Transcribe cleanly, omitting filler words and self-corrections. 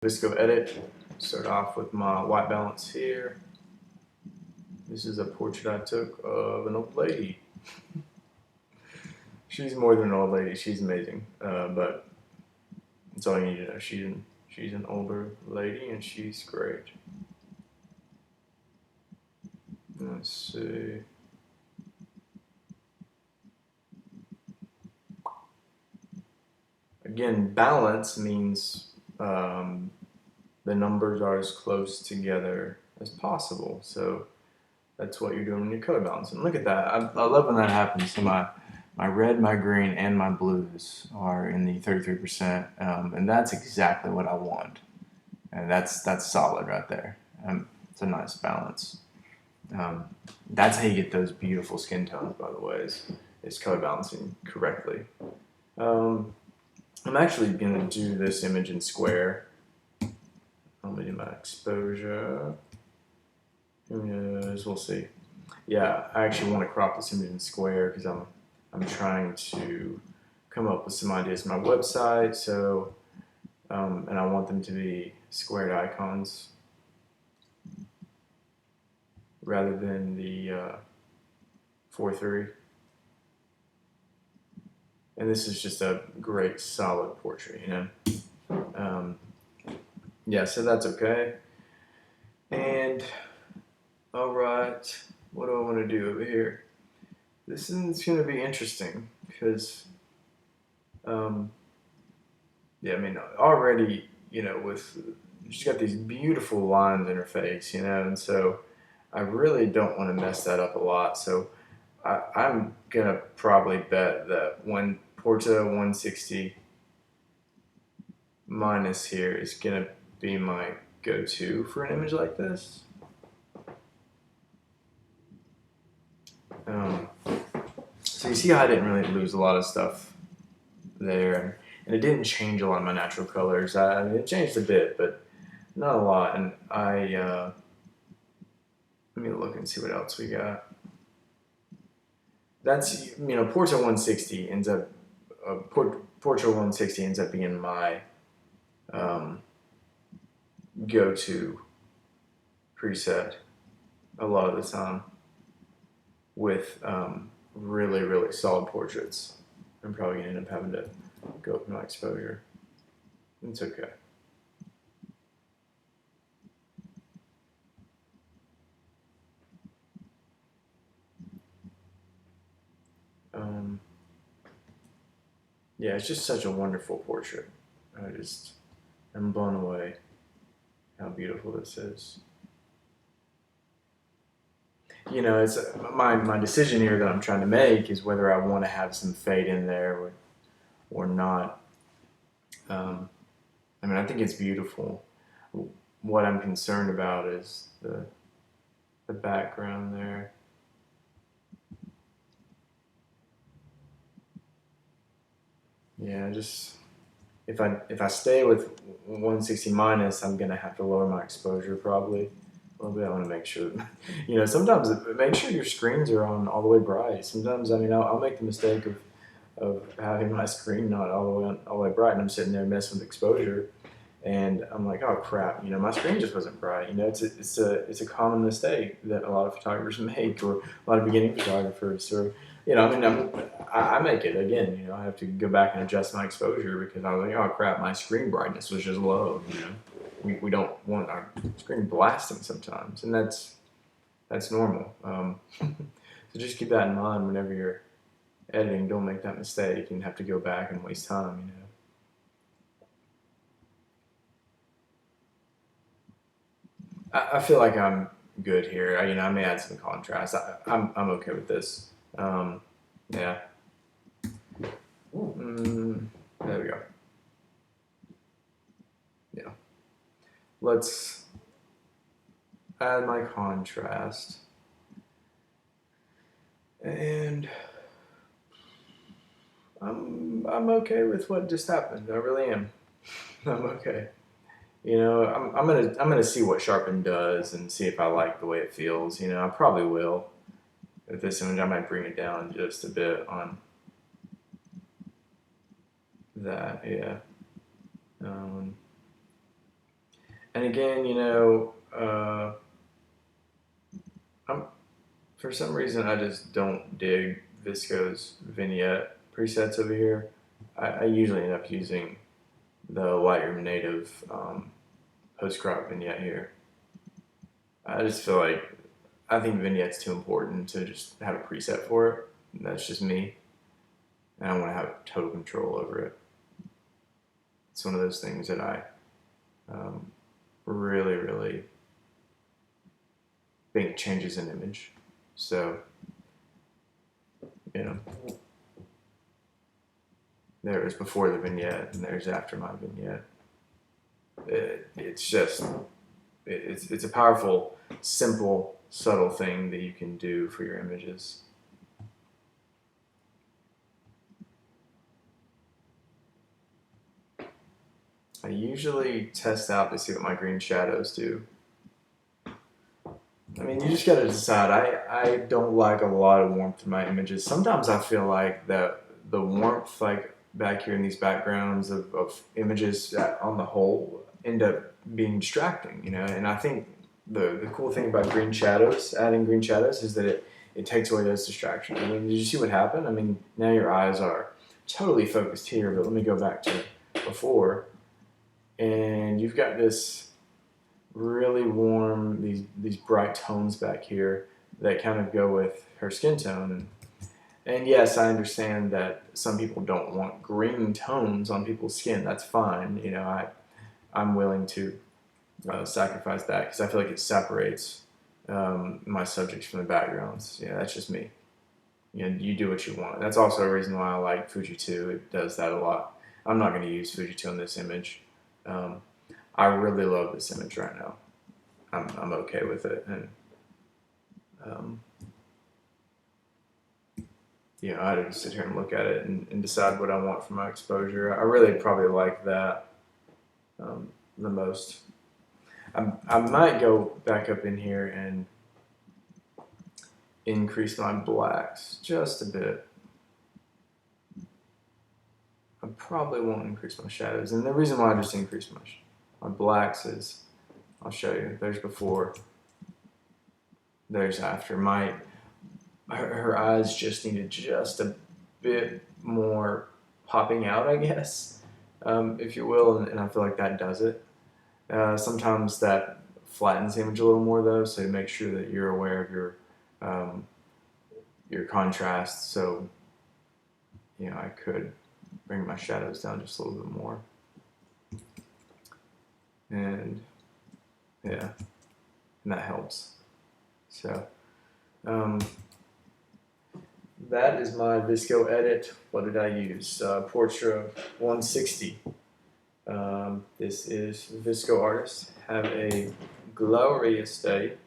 VSCO edit. Start off with my white balance here. This is a portrait I took of an old lady. She's more than an old lady. She's amazing, but that's all you need to know. She's an older lady and she's great. Let's see. Again, balance means the numbers are as close together as possible. So that's what you're doing when you're color balancing. Look at that. I love when that happens. So my red, my green, and my blues are in the 33%, and that's exactly what I want. And that's solid right there. It's a nice balance. That's how you get those beautiful skin tones, by the way, is color balancing correctly. I'm actually going to do this image in square. Let me do my exposure. We'll see. Yeah, I actually want to crop this image in square because I'm trying to come up with some ideas for my website. So, and I want them to be squared icons rather than the 4:3. And this is just a great solid portrait, you know. Yeah, so that's okay. And all right, what do I want to do over here? This is going to be interesting because, yeah, I mean, already, you know, she's got these beautiful lines in her face, you know, and so I really don't want to mess that up a lot. So I'm going to probably bet that Portra 160 minus here is going to be my go-to for an image like this. So you see how I didn't really lose a lot of stuff there, and it didn't change a lot of my natural colors. It changed a bit, but not a lot. And let me look and see what else we got. That's, you know, Portra 160 ends up being my go-to preset a lot of the time with really, really solid portraits. I'm probably going to end up having to go up my exposure. It's okay. Yeah, it's just such a wonderful portrait. I'm blown away how beautiful this is. You know, it's my decision here that I'm trying to make is whether I want to have some fade in there or not. I mean, I think it's beautiful. What I'm concerned about is the background there. Yeah, just if I stay with 160 minus, I'm gonna have to lower my exposure probably a little bit. I want to make sure, you know, sometimes make sure your screens are on all the way bright. Sometimes, I mean, I'll make the mistake of having my screen not all the way bright, and I'm sitting there messing with exposure, and I'm like, oh crap, you know, my screen just wasn't bright. You know, it's a common mistake that a lot of photographers make, or a lot of beginning photographers, or you know, I mean, I make it again. You know, I have to go back and adjust my exposure because I was like, oh crap, my screen brightness was just low. You know, we don't want our screen blasting sometimes, and that's normal. So just keep that in mind whenever you're editing. Don't make that mistake and have to go back and waste time. You know, I feel like I'm good here. You know, I may add some contrast. I'm okay with this. Yeah. There we go. Yeah. Let's add my contrast. And I'm okay with what just happened. I really am. I'm okay. You know, I'm gonna see what sharpen does and see if I like the way it feels. You know, I probably will. With this image, I might bring it down just a bit on that. Yeah. And again, you know, for some reason I just don't dig VSCO's vignette presets over here. I usually end up using the Lightroom native post-crop vignette here. I just feel like I think vignette's too important to just have a preset for it. That's just me. And I want to have total control over it. It's one of those things that I really, really think changes an image. So, you know, there's before the vignette and there's after my vignette. It's a powerful, simple, subtle thing that you can do for your images. I usually test out to see what my green shadows do. I mean, you just gotta decide. I don't like a lot of warmth in my images. Sometimes I feel like the warmth, like back here in these backgrounds of images on the whole, end up being distracting, you know. And I think the cool thing about green shadows, adding green shadows, is that it takes away those distractions. I mean, did you see what happened? I mean, now your eyes are totally focused here, but let me go back to before. And you've got this really warm, these bright tones back here that kind of go with her skin tone. And yes, I understand that some people don't want green tones on people's skin. That's fine. You know, I'm willing to sacrifice that because I feel like it separates my subjects from the backgrounds. Yeah, that's just me. You know, you do what you want. That's also a reason why I like Fuji 2. It does that a lot. I'm not going to use Fuji 2 on this image. I really love this image right now. I'm okay with it, and you know, I had to sit here and look at it and decide what I want for my exposure. I really probably like that the most. I might go back up in here and increase my blacks just a bit. I probably won't increase my shadows, and the reason why I just increase my blacks is, I'll show you. There's before, there's after. Her eyes just needed just a bit more popping out, I guess, if you will, and I feel like that does it. Sometimes that flattens the image a little more, though, so make sure that you're aware of your contrast. So, you know, I could bring my shadows down just a little bit more. And yeah, and that helps. So that is my VSCO edit. What did I use? Portra 160. This is VSCO Artist. Have a glorious day.